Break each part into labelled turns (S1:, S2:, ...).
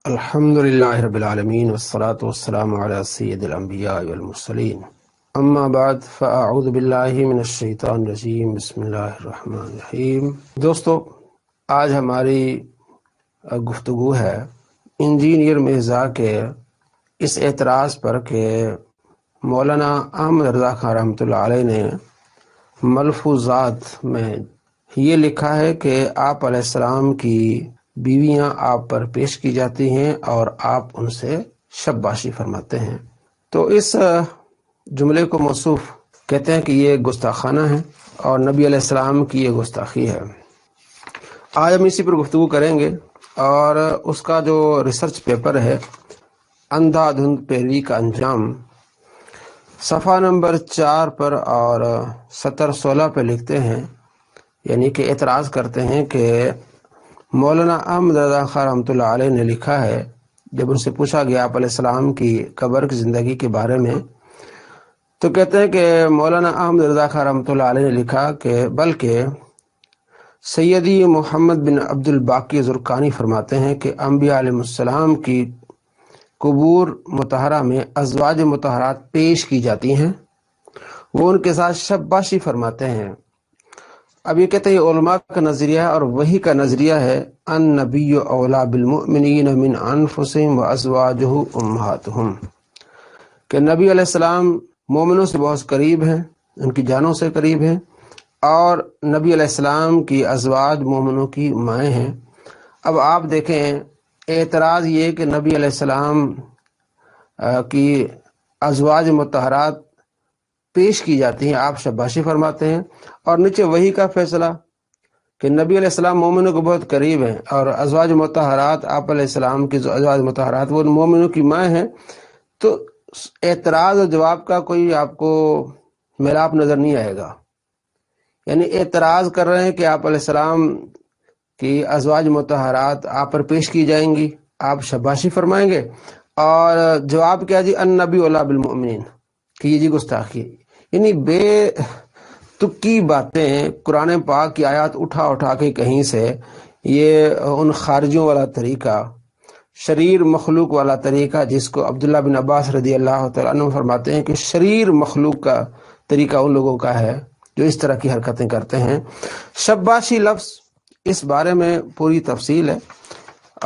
S1: الحمدللہ رب العالمین والصلاة والسلام علی سید الانبیاء والمرسلین اما بعد فاعوذ باللہ من الشیطان الرجیم بسم اللہ الرحمن الرحیم۔ دوستو، آج ہماری گفتگو ہے انجینئر مرزا کے اس اعتراض پر کہ مولانا احمد رضا خان رحمۃ اللہ علیہ نے ملفوظات میں یہ لکھا ہے کہ آپ علیہ السلام کی بیویاں آپ پر پیش کی جاتی ہیں اور آپ ان سے شباشی فرماتے ہیں، تو اس جملے کو موصوف کہتے ہیں کہ یہ گستاخانہ ہے اور نبی علیہ السلام کی یہ گستاخی ہے۔ آج ہم اسی پر گفتگو کریں گے، اور اس کا جو ریسرچ پیپر ہے اندھا دھند پیروی کا انجام، صفحہ نمبر 4 پر اور سطر 16 پہ لکھتے ہیں، یعنی کہ اعتراض کرتے ہیں کہ مولانا احمد رضا خان رحمۃ اللہ علیہ نے لکھا ہے، جب ان سے پوچھا گیا آپ علیہ السلام کی قبر کی زندگی کے بارے میں، تو کہتے ہیں کہ مولانا احمد رضا خان رحمۃ اللہ علیہ نے لکھا کہ بلکہ سیدی محمد بن عبد الباقی زرقانی فرماتے ہیں کہ انبیاء علیہ السلام کی قبور مطہرہ میں ازواج مطہرات پیش کی جاتی ہیں، وہ ان کے ساتھ شباشی فرماتے ہیں۔ اب یہ کہتے ہیں یہ علماء کا نظریہ ہے، اور وہی کا نظریہ ہے ان نبی اولا بالمؤمنین من انفسہم وازواجہ امہاتہم، کہ نبی علیہ السلام مومنوں سے بہت قریب ہیں، ان کی جانوں سے قریب ہیں، اور نبی علیہ السلام کی ازواج مومنوں کی مائیں ہیں۔ اب آپ دیکھیں، اعتراض یہ کہ نبی علیہ السلام کی ازواج مطہرات پیش کی جاتی ہیں، آپ شباشی فرماتے ہیں، اور نیچے وہی کا فیصلہ کہ نبی علیہ السلام مومنوں کو بہت قریب ہیں، اور ازواج مطہرات آپ علیہ السلام کی ازواج مطہرات وہ مومنوں کی مائیں ہیں۔ تو اعتراض اور جواب کا کوئی آپ کو میلاپ نظر نہیں آئے گا، یعنی اعتراض کر رہے ہیں کہ آپ علیہ السلام کی ازواج مطہرات آپ پر پیش کی جائیں گی، آپ شباشی فرمائیں گے، اور جواب کیا جی ان نبی اولا بالمؤمنین، کہ یہ جی گستاخی، یعنی بے تکی باتیں، قرآن پاک کی آیات اٹھا اٹھا کے کہیں سے، یہ ان خارجیوں والا طریقہ، شریر مخلوق والا طریقہ، جس کو عبداللہ بن عباس رضی اللہ تعالیٰ عنہ فرماتے ہیں کہ شریر مخلوق کا طریقہ ان لوگوں کا ہے جو اس طرح کی حرکتیں کرتے ہیں۔ شباشی لفظ، اس بارے میں پوری تفصیل ہے،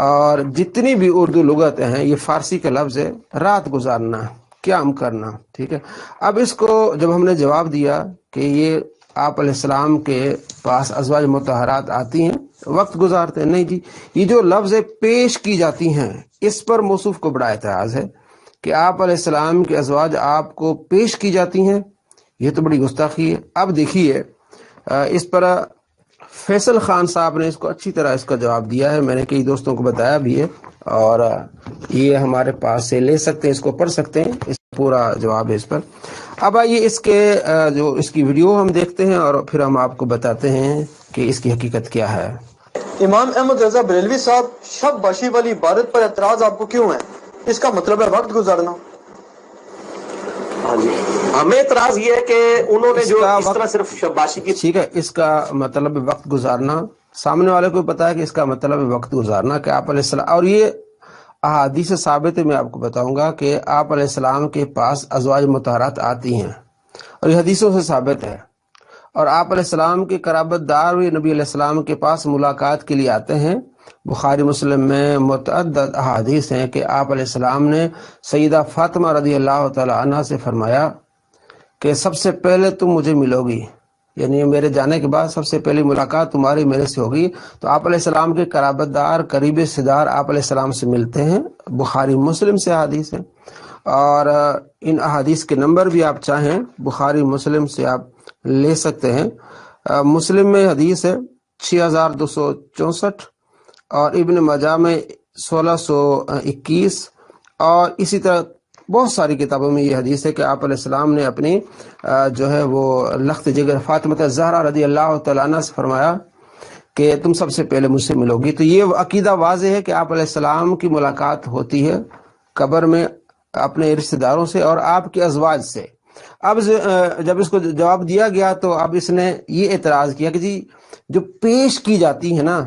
S1: اور جتنی بھی اردو لغتیں ہیں یہ فارسی کا لفظ ہے، رات گزارنا، قیام کرنا، ٹھیک ہے۔ اب اس کو جب ہم نے جواب دیا کہ یہ آپ علیہ السلام کے پاس ازواج مطہرات آتی ہیں، وقت گزارتے ہیں، نہیں جی، یہ جو لفظ پیش کی جاتی ہیں، اس پر موصوف کو بڑا اعتراض ہے کہ آپ علیہ السلام کے ازواج آپ کو پیش کی جاتی ہیں، یہ تو بڑی گستاخی ہے۔ اب دیکھیے، اس پر فیصل خان صاحب نے اس کو اچھی طرح اس کا جواب دیا ہے، میں نے کئی دوستوں کو بتایا بھی ہے، اور یہ ہمارے پاس سے لے سکتے ہیں، اس کو پڑھ سکتے ہیں، اس پورا جواب ہے اس پر۔ اب آئیے اس کے جو اس کی ویڈیو ہم دیکھتے ہیں، اور پھر ہم آپ کو بتاتے ہیں کہ اس کی حقیقت کیا ہے۔
S2: امام احمد رضا بریلوی صاحب، شب باشی والی عبارت پر اعتراض آپ کو کیوں ہے؟ اس کا مطلب ہے وقت گزارنا۔
S3: ہاں جی، ہمیں اعتراض یہ ہے کہ انہوں نے جو اس طرح صرف شباشی کی،
S1: ٹھیک ہے، اس کا مطلب وقت گزارنا، سامنے والے کو پتا ہے کہ اس کا مطلب وقت گزارنا، کہ آپ علیہ السلام، اور یہ احادیث ثابت ہے، میں آپ کو بتاؤں گا کہ آپ علیہ السلام کے پاس ازواج مطہرات آتی ہیں، اور یہ حدیثوں سے ثابت ہے، اور آپ علیہ السلام کے قرابت دار بھی نبی علیہ السلام کے پاس ملاقات کے لیے آتے ہیں۔ بخاری مسلم میں متعدد احادیث ہیں کہ آپ علیہ السلام نے سیدہ فاطمہ رضی اللہ تعالی عنہ سے فرمایا کہ سب سے پہلے تم مجھے ملو گی، یعنی میرے جانے کے بعد سب سے پہلی ملاقات تمہاری میرے سے ہوگی۔ تو آپ علیہ السلام کے قرابت دار، قریب رشتہ دار آپ علیہ السلام سے ملتے ہیں، بخاری مسلم سے احادیث ہیں، اور ان احادیث کے نمبر بھی آپ چاہیں بخاری مسلم سے آپ لے سکتے ہیں۔ مسلم میں حدیث ہے 6264، اور ابن ماجہ میں 1621، اور اسی طرح بہت ساری کتابوں میں یہ حدیث ہے کہ آپ علیہ السلام نے اپنی جو ہے وہ لخت جگر فاطمہ زہرا رضی اللہ تعالیٰ عنہ سے فرمایا کہ تم سب سے پہلے مجھ سے ملو گی۔ تو یہ عقیدہ واضح ہے کہ آپ علیہ السلام کی ملاقات ہوتی ہے قبر میں اپنے رشتہ داروں سے اور آپ کے ازواج سے۔ اب جب اس کو جواب دیا گیا تو اب اس نے یہ اعتراض کیا کہ جی جو پیش کی جاتی ہے نا،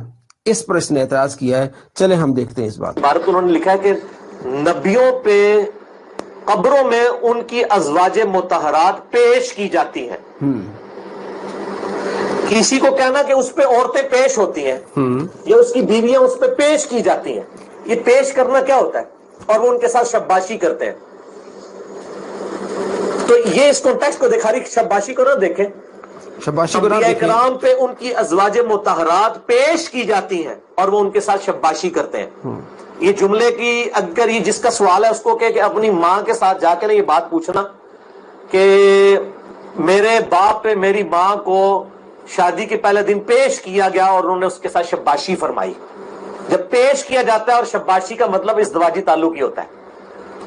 S1: اس پر اس نے اعتراض کیا ہے. چلے ہم دیکھتے ہیں اس بات.
S3: عبارت انہوں نے لکھا ہے کہ نبیوں پہ قبروں میں ان کی ازواج مطہرات پیش کی جاتی ہیں. کسی کو کہنا کہ اس پہ عورتیں پیش ہوتی ہیں یا اس کی بیویاں اس پہ پیش کی جاتی ہیں، یہ پیش کرنا کیا ہوتا ہے؟ اور وہ ان کے ساتھ شباشی کرتے ہیں. تو یہ اس کانٹیکسٹ کو دکھا رہی، شباشی کو نہ دیکھیں.
S1: شباشی کو نہ
S3: انبیاء
S1: دیکھیں.
S3: کرام پہ ان کی ازواج مطہرات پیش کی جاتی ہیں اور وہ ان کے ساتھ شباشی کرتے ہیں. یہ جملے کی اگر یہ جس کا سوال ہے اس کو کہ اپنی ماں کے ساتھ جا کے نا یہ بات پوچھنا کہ میرے باپ پہ میری ماں کو شادی کے پہلے دن پیش کیا گیا اور انہوں نے اس کے ساتھ شباشی فرمائی. جب پیش کیا جاتا ہے، اور شباشی کا مطلب ازدواجی تعلق ہی ہوتا ہے،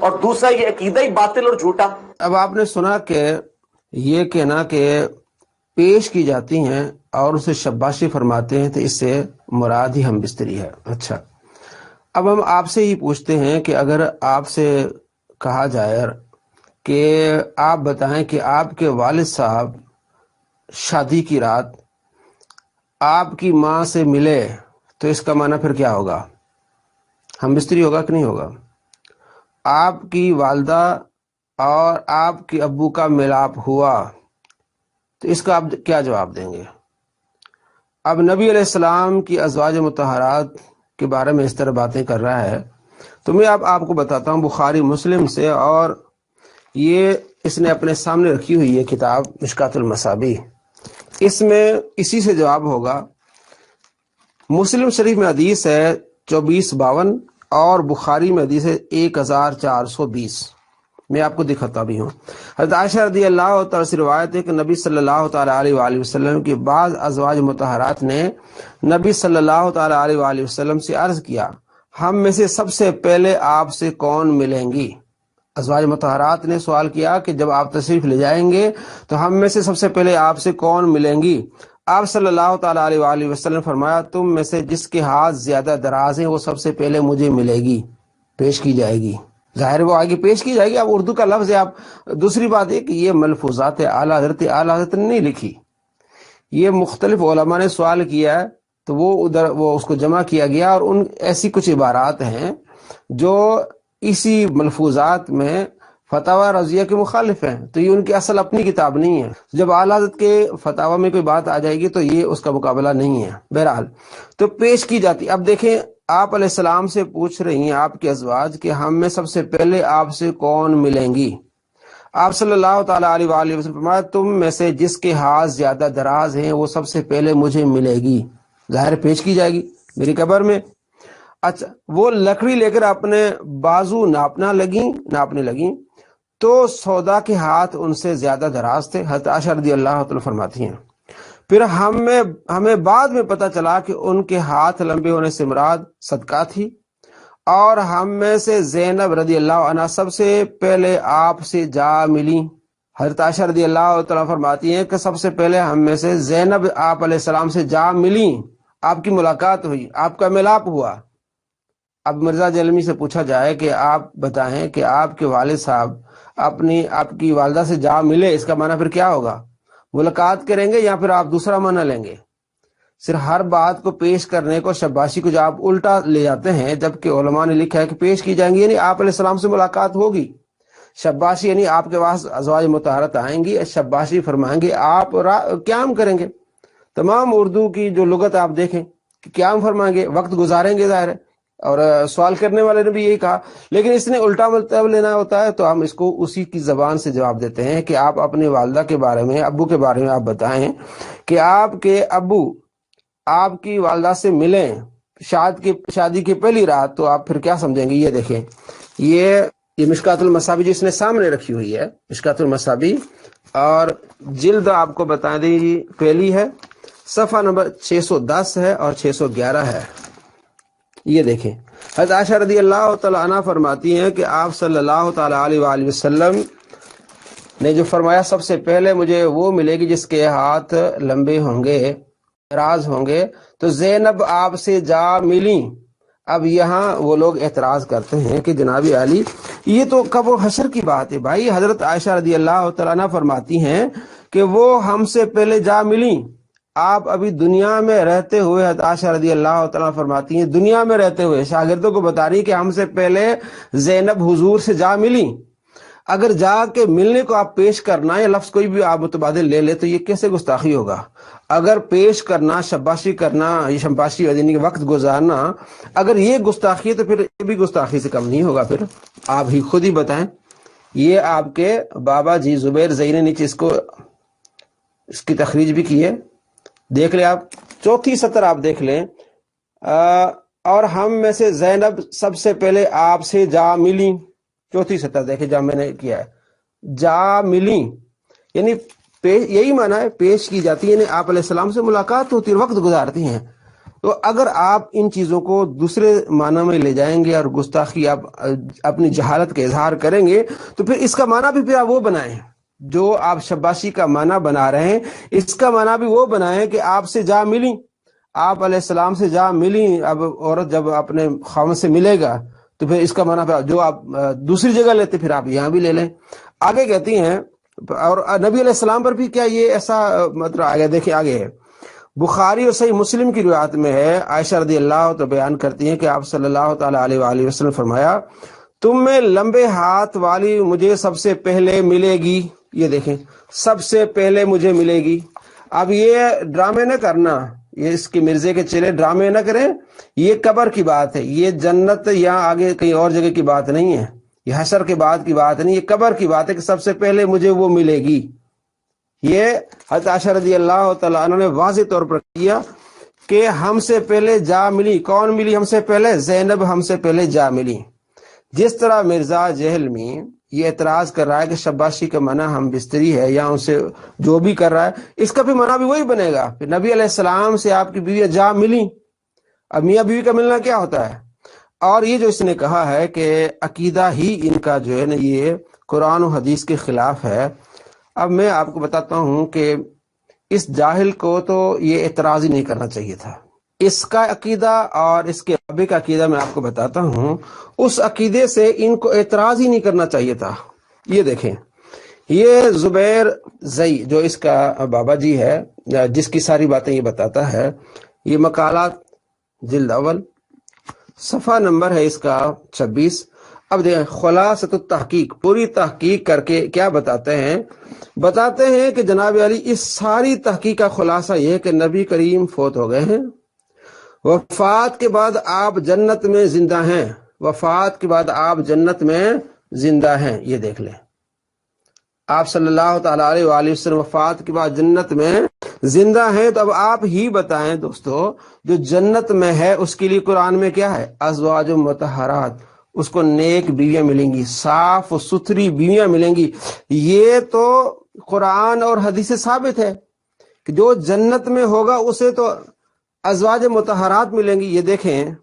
S3: اور دوسرا یہ عقیدہ ہی باطل اور جھوٹا.
S1: اب آپ نے سنا کہ یہ کہنا کہ پیش کی جاتی ہیں اور اسے شباشی فرماتے ہیں، تو اس سے مراد ہی ہم بستری ہے. اچھا، اب ہم آپ سے ہی پوچھتے ہیں کہ اگر آپ سے کہا جائے کہ آپ بتائیں کہ آپ کے والد صاحب شادی کی رات آپ کی ماں سے ملے، تو اس کا معنی پھر کیا ہوگا؟ ہم بستری ہوگا کہ نہیں ہوگا؟ آپ کی والدہ اور آپ کے ابو کا ملاپ ہوا، تو اس کا آپ کیا جواب دیں گے؟ اب نبی علیہ السلام کی ازواج مطہرات کے بارے میں اس طرح باتیں کر رہا ہے، تو میں آپ کو بتاتا ہوں بخاری مسلم سے، اور یہ اس نے اپنے سامنے رکھی ہوئی ہے کتاب مشکات المصابیح. اس میں اسی سے جواب ہوگا. مسلم شریف میں حدیث ہے 2452 اور بخاری میں حدیث ہے 1420. میں آپ کو دکھاتا بھی ہوں. حضرت عائشہ رضی اللہ تعالیٰ سے روایت ہے کہ نبی صلی اللہ تعالیٰ علیہ وآلہ وسلم کے بعض ازواج مطہرات نے نبی صلی اللہ تعالیٰ علیہ وآلہ وسلم سے عرض کیا، ہم میں سے سب سے پہلے آپ سے کون ملیں گی؟ ازواج مطہرات نے سوال کیا کہ جب آپ تشریف لے جائیں گے تو ہم میں سے سب سے پہلے آپ سے کون ملیں گی؟ آپ صلی اللہ تعالیٰ علیہ وآلہ وسلم فرمایا، تم میں سے جس کے ہاتھ زیادہ دراز ہیں وہ سب سے پہلے مجھے ملے گی، پیش کی جائے گی. ظاہر وہ آگے پیش کی جائے گی. اب اردو کا لفظ ہے. آپ دوسری بات یہ کہ یہ ملفوظات اعلیٰ حضرت نے نہیں لکھی، یہ مختلف علماء نے سوال کیا ہے تو وہ اس کو جمع کیا گیا، اور ان ایسی کچھ عبارات ہیں جو اسی ملفوظات میں فتاوی رضیہ کے مخالف ہیں، تو یہ ان کی اصل اپنی کتاب نہیں ہے. جب اعلیٰ حضرت کے فتاوی میں کوئی بات آ جائے گی تو یہ اس کا مقابلہ نہیں ہے. بہرحال تو پیش کی جاتی. اب دیکھیں، آپ علیہ السلام سے پوچھ رہی ہیں آپ کے ازواج کہ ہم میں سب سے پہلے آپ سے کون ملیں گی؟ آپ صلی اللہ تعالیٰ علیہ وآلہ وسلم فرمایا، تم میں سے جس کے ہاتھ زیادہ دراز ہیں وہ سب سے پہلے مجھے ملے گی. ظاہر پیش کی جائے گی میری قبر میں. اچھا، وہ لکڑی لے کر اپنے بازو ناپنے لگیں تو سودا کے ہاتھ ان سے زیادہ دراز تھے. حضرت عائشہ رضی اللہ تعالیٰ فرماتی ہیں، پھر ہمیں بعد میں پتہ چلا کہ ان کے ہاتھ لمبے ہونے سے مراد صدقہ تھی، اور ہم میں سے زینب رضی اللہ عنہ سب سے پہلے آپ سے جا ملی. حضرت عائشہ رضی اللہ تعالیٰ فرماتی ہیں کہ سب سے پہلے ہم میں سے زینب آپ علیہ السلام سے جا ملی، آپ کی ملاقات ہوئی، آپ کا ملاپ ہوا. اب مرزا جلمی سے پوچھا جائے کہ آپ بتائیں کہ آپ کے والد صاحب آپ کی والدہ سے جا ملے، اس کا معنی پھر کیا ہوگا؟ ملاقات کریں گے یا پھر آپ دوسرا معنی لیں گے؟ صرف ہر بات کو پیش کرنے کو، شباشی کو جو آپ الٹا لے جاتے ہیں، جبکہ علماء نے لکھا ہے کہ پیش کی جائیں گی، یعنی آپ علیہ السلام سے ملاقات ہوگی. شباشی یعنی آپ کے پاس ازواج مطہرات آئیں گی، شباشی فرمائیں گے، آپ قیام کریں گے. تمام اردو کی جو لغت آپ دیکھیں کہ قیام فرمائیں گے، وقت گزاریں گے ظاہر ہے. اور سوال کرنے والے نے بھی یہی کہا، لیکن اس نے الٹا مطلب لینا ہوتا ہے تو ہم اس کو اسی کی زبان سے جواب دیتے ہیں کہ آپ اپنی والدہ کے بارے میں، ابو کے بارے میں آپ بتائیں کہ آپ کے ابو آپ کی والدہ سے ملیں شادی کی پہلی رات، تو آپ پھر کیا سمجھیں گے؟ یہ دیکھیں، یہ مشکات المصابیح جس نے سامنے رکھی ہوئی ہے، مشکات المصابیح، اور جلد آپ کو بتا دیں جی پہلی ہے، صفحہ نمبر 610 ہے اور 611 ہے. یہ دیکھیں، حضرت عائشہ رضی اللہ تعالیٰ عنہ فرماتی ہیں کہ آپ صلی اللہ تعالیٰ علیہ وآلہ وسلم نے جو فرمایا سب سے پہلے مجھے وہ ملے گی جس کے ہاتھ لمبے ہوں گے، دراز ہوں گے، تو زینب آپ سے جا ملی. اب یہاں وہ لوگ اعتراض کرتے ہیں کہ جناب علی، یہ تو قبر و حشر کی بات ہے. بھائی حضرت عائشہ رضی اللہ تعالیٰ عنہ فرماتی ہیں کہ وہ ہم سے پہلے جا ملی، آپ ابھی دنیا میں رہتے ہوئے حضرت عائشہ رضی اللہ تعالیٰ فرماتی ہیں دنیا میں رہتے ہوئے شاگردوں کو بتا رہی کہ ہم سے پہلے زینب حضور سے جا ملی، اگر جا کے ملنے کو آپ پیش کرنا یا لفظ کوئی بھی آپ متبادل لے لے تو یہ کیسے گستاخی ہوگا؟ اگر پیش کرنا، شباشی کرنا، یہ شباشی یعنی کہ وقت گزارنا، اگر یہ گستاخی ہے تو پھر یہ بھی گستاخی سے کم نہیں ہوگا۔ پھر آپ ہی خود ہی بتائیں۔ یہ آپ کے بابا جی زبیر زئی نے نیچے اس کی تخریج بھی کی ہے، دیکھ لیں آپ، چوتھی سطر آپ دیکھ لیں۔ اور ہم میں سے زینب سب سے پہلے آپ سے جا ملی، چوتھی سطر دیکھیں جہاں میں نے کیا ہے جا ملی، یعنی یہی معنی ہے پیش کی جاتی ہے، یعنی آپ علیہ السلام سے ملاقات ہوتی ہے، وقت گزارتی ہیں۔ تو اگر آپ ان چیزوں کو دوسرے معنی میں لے جائیں گے اور گستاخی آپ اپنی جہالت کا اظہار کریں گے تو پھر اس کا معنی بھی پھر آپ وہ بنائیں جو آپ شباشی کا معنی بنا رہے ہیں، اس کا معنی بھی وہ بنائیں کہ آپ سے جا ملی، آپ علیہ السلام سے جا ملی۔ اب عورت جب اپنے خاوند سے ملے گا تو پھر اس کا معنی جو آپ دوسری جگہ لیتے پھر آپ یہاں بھی لے لیں۔ آگے کہتی ہیں، اور نبی علیہ السلام پر بھی کیا یہ ایسا مطلب آگے دیکھیں، آگے ہے بخاری اور صحیح مسلم کی روایت میں ہے، عائشہ رضی اللہ تو بیان کرتی ہیں کہ آپ صلی اللہ تعالی علیہ وآلہ وسلم فرمایا تم میں لمبے ہاتھ والی مجھے سب سے پہلے ملے گی۔ یہ دیکھیں، سب سے پہلے مجھے ملے گی۔ اب یہ ڈرامے نہ کرنا، یہ اس کے مرزے کے چلے ڈرامے نہ کریں، یہ قبر کی بات ہے، یہ جنت یا آگے کہیں اور جگہ کی بات نہیں ہے، یہ حشر کے بعد کی بات نہیں، یہ قبر کی بات ہے کہ سب سے پہلے مجھے وہ ملے گی۔ یہ حضرت عائشہ رضی اللہ تعالیٰ عنہ نے واضح طور پر کیا کہ ہم سے پہلے جا ملی۔ کون ملی ہم سے پہلے؟ زینب ہم سے پہلے جا ملی۔ جس طرح مرزا جہلمی یہ اعتراض کر رہا ہے کہ شباشی کا منع ہم بستری ہے یا ان سے جو بھی کر رہا ہے، اس کا بھی منع بھی وہی بنے گا۔ پھر نبی علیہ السلام سے آپ کی بیوی جا ملی، اب میاں بیوی کا ملنا کیا ہوتا ہے؟ اور یہ جو اس نے کہا ہے کہ عقیدہ ہی ان کا جو ہے نا یہ قرآن و حدیث کے خلاف ہے، اب میں آپ کو بتاتا ہوں کہ اس جاہل کو تو یہ اعتراض ہی نہیں کرنا چاہیے تھا۔ اس کا عقیدہ اور اس کے ابے کا عقیدہ میں آپ کو بتاتا ہوں، اس عقیدے سے ان کو اعتراض ہی نہیں کرنا چاہیے تھا۔ یہ دیکھیں، یہ زبیر زئی جو اس کا بابا جی ہے، جس کی ساری باتیں یہ بتاتا ہے، یہ مقالات جلد اول صفحہ نمبر ہے اس کا 26۔ اب دیکھیں خلاصۃ التحقیق، پوری تحقیق کر کے کیا بتاتے ہیں کہ جناب علی اس ساری تحقیق کا خلاصہ یہ ہے کہ نبی کریم فوت ہو گئے ہیں، وفات کے بعد آپ جنت میں زندہ ہیں، وفات کے بعد آپ جنت میں زندہ ہیں۔ یہ دیکھ لیں، آپ صلی اللہ تعالی علیہ وآلہ وسلم وفات کے بعد جنت میں زندہ ہیں۔ تو اب آپ ہی بتائیں دوستو، جو جنت میں ہے اس کے لیے قرآن میں کیا ہے؟ ازواج مطہرات، اس کو نیک بیویاں ملیں گی، صاف و ستھری بیویاں ملیں گی۔ یہ تو قرآن اور حدیث سے ثابت ہے کہ جو جنت میں ہوگا اسے تو ازواج مطہرات ملیں گی۔ یہ دیکھیں،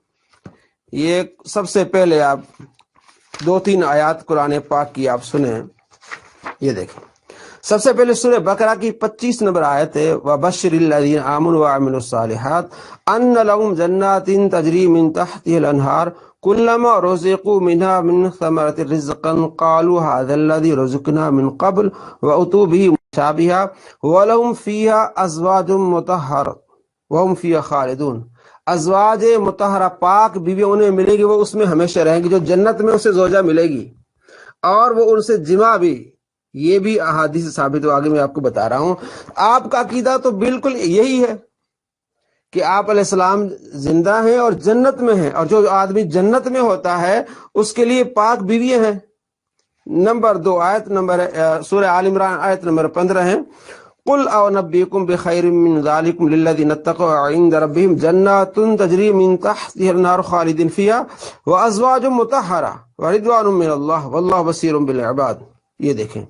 S1: یہ سب سے پہلے آپ 2-3 آیات قرآن پاک کی آپ سنیں۔ یہ دیکھیں، سب سے پہلے سورہ بقرہ کی 25 نمبر آیت ہے، وَبَشِّرِ الَّذِينَ آمَنُوا وَعَمِلُوا الصَّالِحَاتِ أَنَّ لَهُمْ جَنَّاتٍ تَجْرِي مِن تَحْتِهَا الْأَنْهَارُ كُلَّمَا رُزِقُوا مِنْهَا مِن ثَمَرَةٍ رِزْقًا قَالُوا هَذَا الَّذِي رُزِقْنَا مِن قَبْلُ وَأُتُوا بِهِ مُتَشَابِهًا وَلَهُمْ فِيهَا أَزْوَاجٌ مُطَهَّرَةٌ وَهُمْ فِيهَا خَالِدُونَ۔ ازواج مطہرہ پاک بیوی انہیں ملے گی، وہ اس میں ہمیشہ رہیں گی، جو جنت میں اسے زوجہ ملے گی، اور وہ ان سے جمع بھی، یہ بھی احادیث سے ثابت ہو، آگے میں آپ کو بتا رہا ہوں۔ آپ کا عقیدہ تو بالکل یہی ہے کہ آپ علیہ السلام زندہ ہیں اور جنت میں ہیں، اور جو آدمی جنت میں ہوتا ہے اس کے لیے پاک بیویاں ہیں۔ نمبر 2 آیت نمبر سورہ آل عمران آیت نمبر 15 ہے، قُلْ أَوْنَبِّئُكُم بِخَيْرٍ مِّن ذَلِكُمْ لِلَّذِينَ اتَّقَوْا عِندَ رَبِّهِمْ جَنَّاتٌ تَجْرِي مِن تَحْتِهَا الْأَنْهَارُ خَالِدِينَ فِيهَا وَأَزْوَاجٌ مُطَهَّرَةٌ وَرِضْوَانٌ مِّنَ اللَّهِ وَاللَّهُ بَصِيرٌ بِالْعِبَادِ۔ یہ دیکھیں،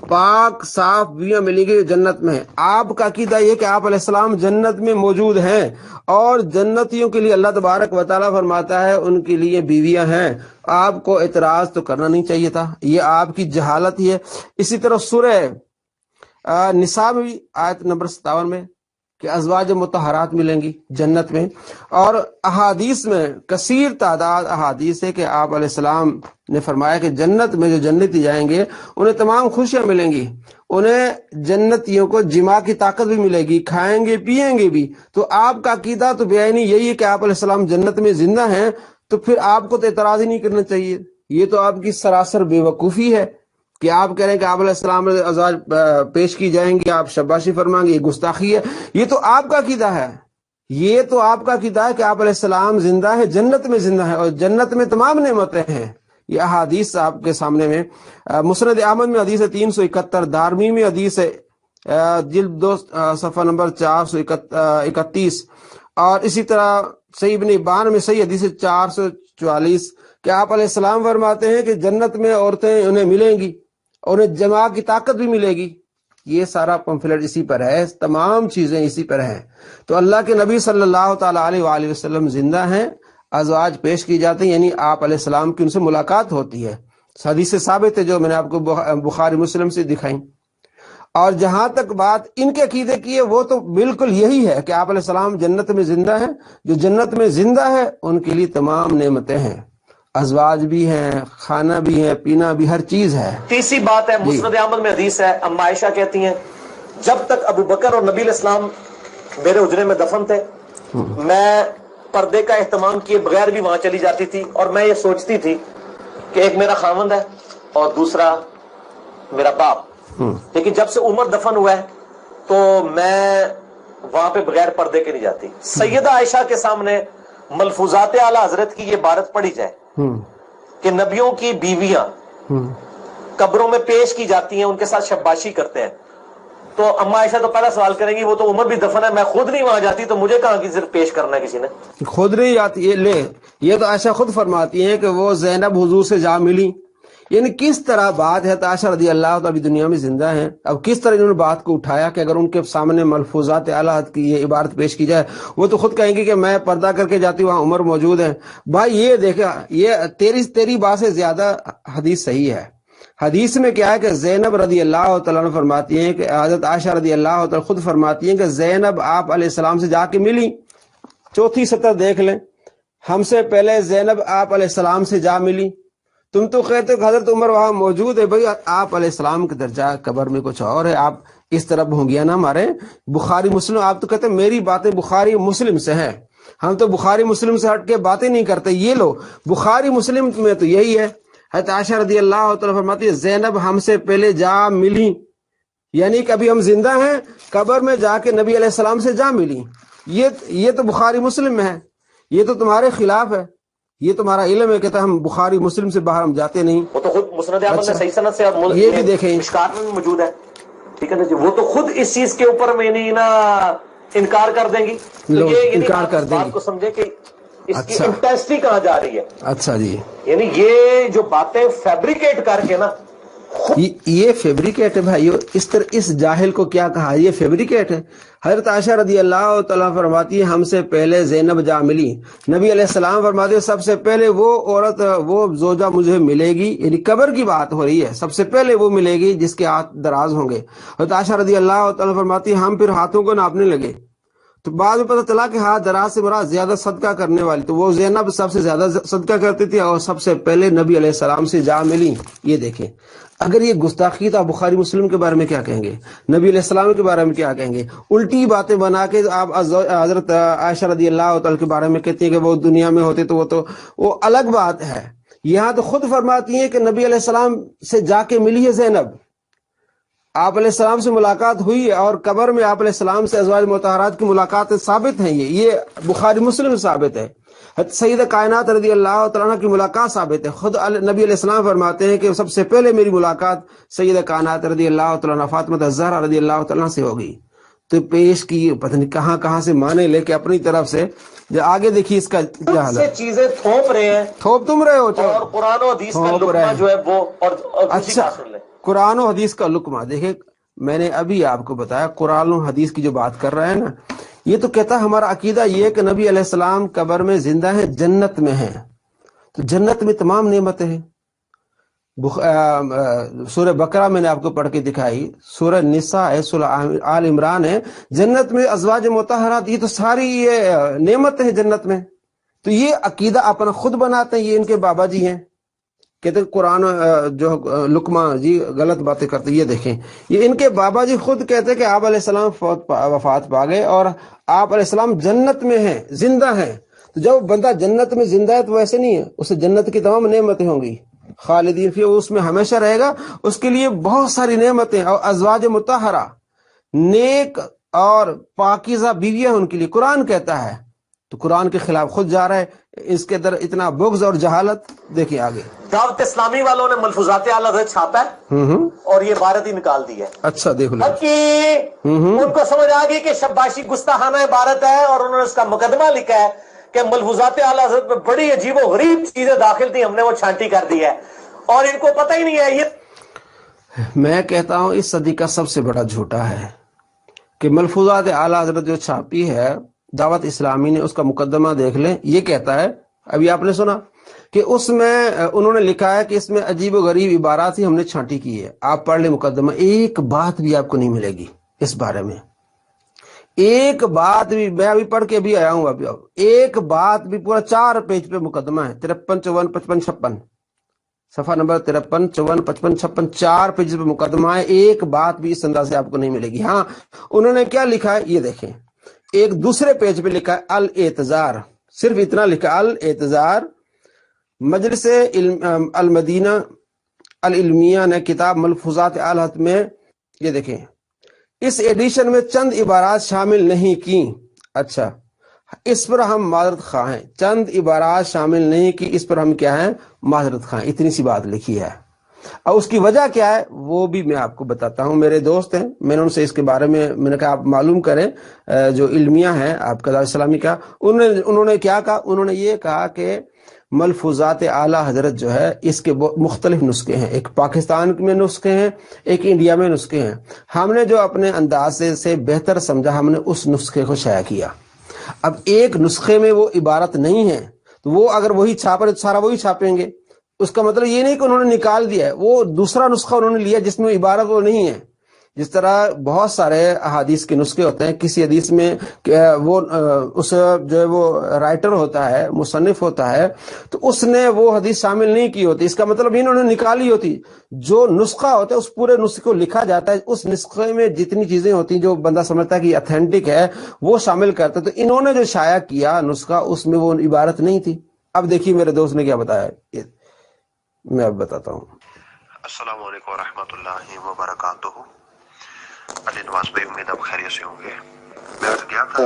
S1: پاک صاف بیویاں ملیں گی جنت میں۔ آپ کا عقیدہ یہ کہ آپ علیہ السلام جنت میں موجود ہیں، اور جنتیوں کے لیے اللہ تبارک و تعالیٰ فرماتا ہے ان کے لیے بیویاں ہیں۔ آپ کو اعتراض تو کرنا نہیں چاہیے تھا، یہ آپ کی جہالت ہی ہے۔ اسی طرح سورہ نساء میں آیت نمبر 57 میں کہ ازواج مطہرات ملیں گی جنت میں، اور احادیث میں کثیر تعداد احادیث ہے کہ آپ علیہ السلام نے فرمایا کہ جنت میں جو جنتی جائیں گے انہیں تمام خوشیاں ملیں گی، انہیں جنتیوں کو جماع کی طاقت بھی ملے گی، کھائیں گے پئیں گے بھی۔ تو آپ کا عقیدہ تو بیانی یہی ہے کہ آپ علیہ السلام جنت میں زندہ ہیں، تو پھر آپ کو تو اعتراض ہی نہیں کرنا چاہیے۔ یہ تو آپ کی سراسر بے وقوفی ہے کہ آپ کہہ رہے ہیں کہ آپ علیہ السلام ازواج پیش کی جائیں گی، آپ شاباشی فرمائیں گے، یہ گستاخی ہے۔ یہ تو آپ کا عقیدہ ہے، یہ تو آپ کا عقیدہ ہے کہ آپ علیہ السلام زندہ ہے، جنت میں زندہ ہے، اور جنت میں تمام نعمتیں ہیں۔ یہ احادیث آپ کے سامنے میں مسند احمد میں حدیث ہے 371، دارمی میں حدیث ہے جلد 2 صفحہ نمبر 431، اور اسی طرح صحیح ابن حبان میں صحیح حدیث 444 کہ آپ علیہ السلام فرماتے ہیں کہ جنت میں عورتیں انہیں ملیں گی، انہیں جماع کی طاقت بھی ملے گی۔ یہ سارا پمفلٹ اسی پر ہے، تمام چیزیں اسی پر ہیں۔ تو اللہ کے نبی صلی اللہ تعالیٰ علیہ وآلہ وسلم زندہ ہیں، ازواج پیش کی جاتے ہیں، یعنی آپ علیہ السلام کی ان سے ملاقات ہوتی ہے۔ حدیث سے ثابت ہے جو میں نے آپ کو بخاری مسلم سے دکھائیں۔ اور جہاں تک بات ان کے عقیدے کی ہے وہ تو بالکل یہی ہے کہ آپ علیہ السلام جنت میں زندہ ہیں، جو جنت میں زندہ ہے ان کے لیے تمام نعمتیں ہیں، ازواج بھی ہیں، کھانا بھی ہے، پینا بھی، ہر چیز ہے۔
S3: تیسری بات ہے مسند احمد میں حدیث ہے، اما عائشہ کہتی ہیں جب تک ابو بکر اور نبی علیہ السلام میرے حجرے میں دفن تھے میں پردے کا اہتمام کیے بغیر بھی وہاں چلی جاتی تھی، اور میں یہ سوچتی تھی کہ ایک میرا خاوند ہے اور دوسرا میرا باپ، لیکن جب سے عمر دفن ہوا ہے تو میں وہاں پہ بغیر پردے کے نہیں جاتی۔ سیدہ عائشہ کے سامنے ملفوظات اعلیٰ حضرت کی یہ عبارت پڑھی جائے کہ نبیوں کی بیویاں قبروں میں پیش کی جاتی ہیں، ان کے ساتھ شباشی کرتے ہیں، تو اما عائشہ تو پہلا سوال کریں گی وہ تو عمر بھی دفن ہے، میں خود نہیں وہاں جاتی تو مجھے کہاں کی صرف پیش کرنا ہے کسی نے؟
S1: خود نہیں جاتی، یہ تو عائشہ خود فرماتی ہیں کہ وہ زینب حضور سے جا ملی۔ یعنی کس طرح بات ہے، عائشہ رضی اللہ تعالیٰ دنیا میں زندہ ہیں، اب کس طرح انہوں نے بات کو اٹھایا کہ اگر ان کے سامنے ملفوظات اعلیٰ کی یہ عبارت پیش کی جائے وہ تو خود کہیں گے کہ میں پردہ کر کے جاتی، وہاں عمر موجود ہے۔ بھائی یہ دیکھا، یہ تیری بات سے زیادہ حدیث صحیح ہے۔ حدیث میں کیا ہے کہ زینب رضی اللہ تعالیٰ عنہ فرماتی ہیں کہ حضرت عائشہ رضی اللہ تعالیٰ خود فرماتی ہیں کہ زینب آپ علیہ السلام سے جا کے ملی۔ چوتھی سطر دیکھ لیں، ہم سے پہلے زینب آپ علیہ السلام سے جا ملی، تم تو کہتے ہو کہ حضرت عمر وہاں موجود ہے۔ بھئی آپ علیہ السلام کے درجہ قبر میں کچھ اور ہے، آپ اس طرح بھونگیا نہ مارے۔ بخاری مسلم، آپ تو کہتے ہیں میری باتیں بخاری مسلم سے ہیں، ہم تو بخاری مسلم سے ہٹ کے باتیں نہیں کرتے۔ یہ لو بخاری مسلم میں تو یہی ہے، حضرت عائشہ رضی اللہ تعالیٰ فرماتی ہے زینب ہم سے پہلے جا ملی، یعنی کہ ابھی ہم زندہ ہیں، قبر میں جا کے نبی علیہ السلام سے جا ملی۔ یہ تو بخاری مسلم میں ہے، یہ تو تمہارے خلاف ہے، یہ تمہارا علم ہے کہ ہم بخاری مسلم سے باہر ہم جاتے نہیں۔
S3: وہ تو خود مسند احمد میں صحیح سند سے
S1: یہ بھی دیکھیں،
S3: مشکات میں بھی موجود ہے، ٹھیک ہے نا جی، وہ تو خود اس چیز کے اوپر میں نہیں نا انکار کر دیں گی، تو یہ
S1: انکار کر دیں گی۔
S3: بات کو سمجھے کہ اس کی انٹینسٹی کہاں جا رہی ہے۔
S1: اچھا جی،
S3: یعنی یہ جو باتیں فیبریکیٹ کر کے نا،
S1: یہ فیبریکیٹ ہے بھائیو، اس جاہل کو کیا کہا، یہ فیبریکیٹ ہے۔ حضرت عائشہ رضی اللہ تعالیٰ فرماتی ہے ہم سے پہلے زینب جا ملی، نبی علیہ السلام فرماتے ہیں سب سے پہلے وہ عورت، وہ زوجہ مجھے ملے گی، یعنی قبر کی بات ہو رہی ہے، سب سے پہلے وہ ملے گی جس کے ہاتھ دراز ہوں گے۔ حضرت عائشہ رضی اللہ تعالیٰ فرماتی ہے ہم پھر ہاتھوں کو ناپنے لگے، تو بعد میں پتہ چلا کہ ہاتھ دراز سے مراد زیادہ صدقہ کرنے والی، تو وہ زینب سب سے زیادہ صدقہ کرتی تھی اور سب سے پہلے نبی علیہ السلام سے جا ملی۔ یہ دیکھیں، اگر یہ گستاخی تو آپ بخاری مسلم کے بارے میں کیا کہیں گے، نبی علیہ السلام کے بارے میں کیا کہیں گے؟ الٹی باتیں بنا کے آپ حضرت عائشہ رضی اللہ تعالیٰ کے بارے میں کہتی ہیں کہ وہ دنیا میں ہوتے تو وہ الگ بات ہے۔ یہاں تو خود فرماتی ہیں کہ نبی علیہ السلام سے جا کے ملی ہے زینب، آپ علیہ السلام سے ملاقات ہوئی ہے، اور قبر میں آپ علیہ السلام سے ازواج مطہرات کی ملاقات ثابت ہیں، یہ بخاری مسلم ثابت ہے۔ سید کائنات رضی اللہ تعالیٰ کی ملاقات ثابت ہے، خود نبی علیہ السلام فرماتے ہیں کہ سب سے پہلے میری ملاقات سید کائنات رضی اللہ تعالیٰ فاطمہ الزہرا رضی اللہ تعالیٰ سے ہوگی۔ تو پیش کی پتہ نہیں کہاں سے مانے لے کے اپنی طرف سے، جو آگے دیکھیے اس کا کیا حال ہے،
S3: چیزیں تھوپ رہے ہیں،
S1: تھوپ تم رہے ہو،
S3: اور قرآن و حدیث کا لقمہ جو ہے وہ، اور
S1: اچھا قرآن و حدیث کا لقمہ دیکھیں، میں نے ابھی آپ کو بتایا قرآن و حدیث کی جو بات کر رہا ہے نا، یہ تو کہتا ہے ہمارا عقیدہ یہ ہے کہ نبی علیہ السلام قبر میں زندہ ہیں، جنت میں ہیں، تو جنت میں تمام نعمتیں ہیں، سورہ بقرہ میں نے آپ کو پڑھ کے دکھائی، سورہ نساء ہے، سورہ آل عمران ہے، جنت میں ازواج مطہرات، یہ تو ساری یہ نعمت ہے جنت میں. تو یہ عقیدہ اپنا خود بناتے ہیں، یہ ان کے بابا جی ہیں. کہتے ہیں قرآن جو لقمہ جی غلط باتیں کرتے، یہ دیکھیں یہ ان کے بابا جی خود کہتے ہیں کہ آپ علیہ السلام وفات پا گئے اور آپ علیہ السلام جنت میں ہیں، زندہ ہیں. تو جب بندہ جنت میں زندہ ہے تو ویسے نہیں ہے، اسے جنت کی تمام نعمتیں ہوں گی، خالدین فیہا، اس میں ہمیشہ رہے گا. اس کے لیے بہت ساری نعمتیں، اور ازواج مطہرہ، نیک اور پاکیزہ بیویاں ان کے لیے قرآن کہتا ہے. تو قرآن کے خلاف خود جا رہا ہے، اس کے در اتنا بغض اور جہالت. دیکھیں آگے.
S3: دعوت اسلامی والوں نے ملفوظات اعلی حضرت چھاپا ہے اور یہ عبارت ہی نکال دی ہے.
S1: اچھا دیکھ لو،
S3: ان کو سمجھ آ گئی کہ شباشی گستاخانہ عبارت ہے، اور انہوں نے اس کا مقدمہ لکھا ہے کہ ملفوظات اعلی حضرت میں بڑی عجیب و غریب چیزیں داخل تھی، ہم نے وہ چھانٹی کر دی ہے، اور ان کو پتہ ہی نہیں ہے. یہ
S1: میں کہتا ہوں اس صدی کا سب سے بڑا جھوٹا ہے کہ ملفوظات اعلی حضرت جو چھاپی ہے دعوت اسلامی نے، اس کا مقدمہ دیکھ لیں. یہ کہتا ہے، ابھی آپ نے سنا کہ اس میں انہوں نے لکھا ہے کہ اس میں عجیب و غریب عبارات ہی ہم نے چھانٹی کی ہے. آپ پڑھ لیں مقدمہ، ایک بات بھی آپ کو نہیں ملے گی اس بارے میں، ایک بات بھی. میں ابھی پڑھ کے ابھی آیا ہوں، ابھی ایک بات بھی. پورا 4 پیج پہ مقدمہ ہے، 53 54 55 56، صفحہ نمبر 53 54 55 56، 4 پیج پہ مقدمہ ہے. ایک بات بھی اس انداز سے آپ کو نہیں ملے گی. ہاں انہوں نے کیا لکھا ہے یہ دیکھیں، ایک دوسرے پیج پہ لکھا ہے الاعتذار، صرف اتنا لکھا، الاعتذار. مجلس المدینہ العلمیہ نے کتاب ملفوظات اعلی حضرت میں، یہ دیکھیں، اس ایڈیشن میں چند عبارات شامل نہیں کی. اچھا، اس پر ہم معذرت خواہ ہیں. چند عبارات شامل نہیں کی، اس پر ہم کیا ہیں، معذرت خواہ ہیں. اتنی سی بات لکھی ہے، اور اس کی وجہ کیا ہے وہ بھی میں آپ کو بتاتا ہوں. میرے دوست ہیں، میں نے ان سے اس کے بارے میں نے کہا آپ معلوم کریں، جو علمیہ ہیں آپ کا دعوت اسلامی کا، انہوں نے کیا کہا، انہوں نے یہ کہا کہ ملفوظات اعلی حضرت جو ہے اس کے مختلف نسخے ہیں. ایک پاکستان میں نسخے ہیں، ایک انڈیا میں نسخے ہیں. ہم نے جو اپنے انداز سے بہتر سمجھا، ہم نے اس نسخے کو شائع کیا. اب ایک نسخے میں وہ عبارت نہیں ہے تو وہ اگر وہی چھاپ رہے تو سارا وہی چھاپیں گے. اس کا مطلب یہ نہیں کہ انہوں نے نکال دیا ہے، وہ دوسرا نسخہ انہوں نے لیا جس میں عبارت وہ نہیں ہے. جس طرح بہت سارے احادیث کے نسخے ہوتے ہیں، کسی حدیث میں وہ اس جو ہے وہ رائٹر ہوتا ہے، مصنف ہوتا ہے، تو اس نے وہ حدیث شامل نہیں کی ہوتی، اس کا مطلب انہوں نے نکالی ہوتی. جو نسخہ ہوتا ہے اس پورے نسخے کو لکھا جاتا ہے، اس نسخے میں جتنی چیزیں ہوتی ہیں جو بندہ سمجھتا ہے کہ اتھینٹک ہے وہ شامل کرتا ہے. تو انہوں نے جو شائع کیا نسخہ، اس میں وہ عبارت نہیں تھی. اب دیکھیے میرے دوست نے کیا بتایا، میں اب بتاتا ہوں.
S4: السلام علیکم ورحمۃ اللہ وبرکاتہ. علی نواز بھائی، امید آپ خیریت سے ہوں گے. میں آج گیا تھا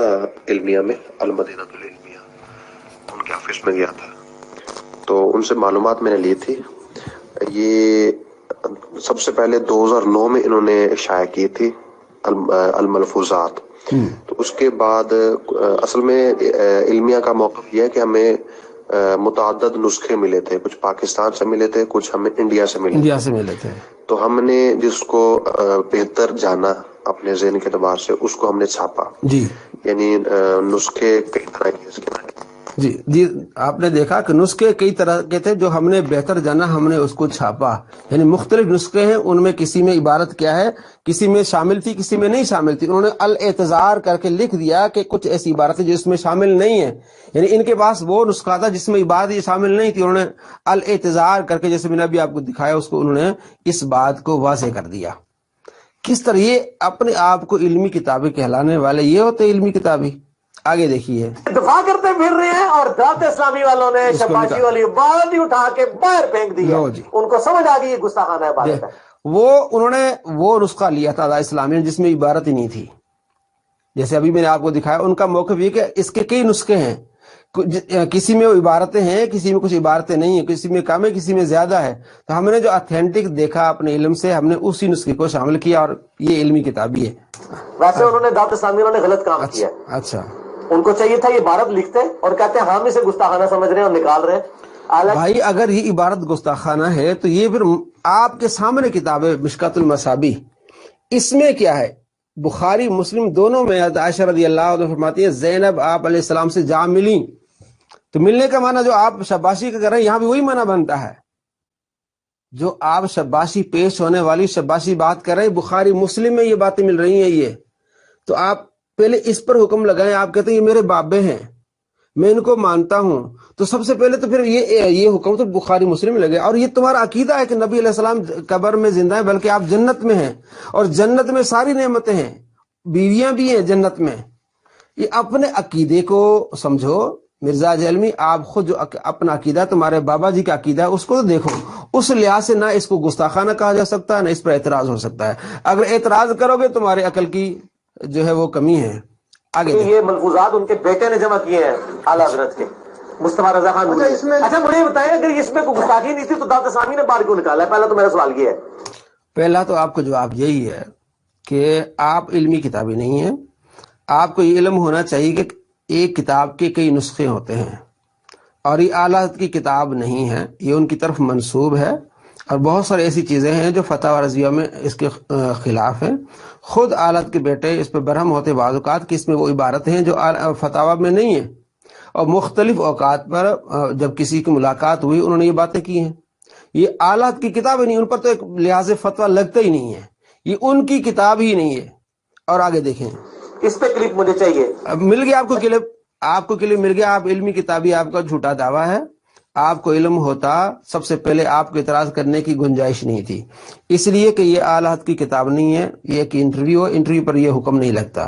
S4: علمیہ میں، المدینہ العلمیہ، ان کے آفس میں گیا تھا، تو ان سے معلومات میں نے لی تھی. یہ سب سے پہلے 2009 میں انہوں نے شائع کی تھی الملفوظات. تو اس کے بعد اصل میں علمیہ کا موقف یہ ہے کہ ہمیں متعدد نسخے ملے تھے، کچھ پاکستان سے ملے تھے، کچھ ہمیں انڈیا سے ملے تھے. تو ہم نے جس کو بہتر جانا اپنے ذہن کے اعتبار سے، اس کو ہم نے چھاپا.
S1: جی
S4: یعنی نسخے کئی طرح کے.
S1: جی آپ نے دیکھا کہ نسخے کئی طرح کے تھے، جو ہم نے بہتر جانا ہم نے اس کو چھاپا. یعنی مختلف نسخے ہیں، ان میں کسی میں عبارت کیا ہے، کسی میں شامل تھی، کسی میں نہیں شامل تھی. انہوں نے الاعتذار کر کے لکھ دیا کہ کچھ ایسی عبارتیں جو اس میں شامل نہیں ہیں. یعنی ان کے پاس وہ نسخہ تھا جس میں عبارت یہ شامل نہیں تھی، انہوں نے الاعتذار کر کے، جیسے میں نے ابھی آپ کو دکھایا، اس کو انہوں نے اس بات کو واضح کر دیا. کس طرح یہ اپنے آپ کو علمی کتابیں کہلانے والے یہ ہوتے علمی کتابیں. آگے دیکھیے،
S3: دفاع کرتے پھر رہے ہیں، اور دعوت اسلامی والوں نے شباشی والی بات ہی اٹھا کے باہر پھینک دی ہے. ان کو سمجھ آ گئی یہ گستاخانہ عبارت ہے.
S1: وہ انہوں نے وہ نسخہ لیا تھا دعوت اسلامی نے جس میں عبارت ہی نہیں تھی. جیسے ابھی میں نے آپ کو دکھایا، ان کا موقف یہ کہ اس کے کئی نسخے ہیں، کسی میں وہ عبارتیں ہیں، کسی میں کچھ عبارتیں نہیں ہیں، کسی میں کم ہے، کسی میں زیادہ ہے. تو ہم نے جو اتھینٹک دیکھا اپنے علم سے، ہم نے اسی نسخے کو شامل کیا، اور یہ علمی کتابی ہے.
S3: ویسے انہوں نے دعوت اسلامی والوں نے غلط کام کیا.
S1: اچھا،
S3: ان کو چاہیے تھا یہ عبارت لکھتے اور کہتے ہیں ہم اسے گستاخانہ سمجھ رہے ہیں اور نکال رہے ہیں.
S1: بھائی اگر یہ عبارت گستاخانہ ہے تو یہ پھر آپ کے سامنے کتاب ہے مشکات المصابیح، اس میں کیا ہے، بخاری مسلم دونوں میں عائشہ رضی اللہ عنہا فرماتی ہے زینب آپ علیہ السلام سے جا ملی. تو ملنے کا معنی جو آپ شاباشی کا کر رہے ہیں یہاں بھی وہی معنی بنتا ہے. جو آپ شباشی پیش ہونے والی شباشی بات کر رہے ہیں، بخاری مسلم میں یہ باتیں مل رہی ہیں یہ، تو آپ پہلے اس پر حکم لگائیں. آپ کہتے ہیں یہ میرے بابے ہیں، میں ان کو مانتا ہوں، تو سب سے پہلے تو پھر یہ حکم تو بخاری مسلم لگے. اور یہ تمہارا عقیدہ ہے کہ نبی علیہ السلام قبر میں زندہ ہیں، بلکہ آپ جنت میں ہیں، اور جنت میں ساری نعمتیں ہیں، بیویاں بھی ہیں جنت میں. یہ اپنے عقیدے کو سمجھو مرزا جیلمی. آپ خود جو اپنا عقیدہ تمہارے بابا جی کا عقیدہ ہے اس کو تو دیکھو. اس لحاظ سے نہ اس کو گستاخانہ کہا جا سکتا ہے، نہ اس پر اعتراض ہو سکتا ہے. اگر اعتراض کرو گے تمہارے عقل کی جو ہے وہ کمی ہے. آگے
S3: یہ ملفوظات ان کے بیٹے نے جمع کیے ہیں اعلیٰ حضرت کے مصطفیٰ رضا خان. اچھا مجھے یہ بتائیں اگر اس میں کوئی گستاخی نہیں تھی تو دعوت اسلامی نے باہر کیوں نکالا ہے؟ پہلا تو میرا سوال یہ ہے.
S1: پہلا تو آپ کا جواب یہی ہے کہ آپ علمی کتابی نہیں ہیں. آپ کو یہ علم ہونا چاہیے کہ ایک کتاب کے کئی نسخے ہوتے ہیں، اور یہ اعلیٰ حضرت کی کتاب نہیں ہے، یہ ان کی طرف منسوب ہے. اور بہت ساری ایسی چیزیں ہیں جو فتح و رضویہ میں اس کے خلاف ہیں. خود اعلیٰ حضرت کے بیٹے اس پہ برہم ہوتے بعض اوقات کہ اس میں وہ عبارتیں ہیں جو فتاوی میں نہیں ہیں، اور مختلف اوقات پر جب کسی کی ملاقات ہوئی انہوں نے یہ باتیں کی ہیں. یہ اعلیٰ حضرت کی کتاب ہی نہیں، ان پر تو ایک لحاظ فتویٰ لگتا ہی نہیں ہے، یہ ان کی کتاب ہی نہیں ہے. اور آگے دیکھیں،
S3: اس پہ کلپ مجھے چاہیے.
S1: مل گیا آپ کو کلپ مل گیا. آپ علمی کتابی، آپ کا جھوٹا دعویٰ ہے. آپ کو علم ہوتا سب سے پہلے آپ کو اعتراض کرنے کی گنجائش نہیں تھی، اس لیے کہ یہ اعلیٰ حضرت کی کتاب نہیں ہے، یہ ایک انٹرویو پر یہ حکم نہیں لگتا.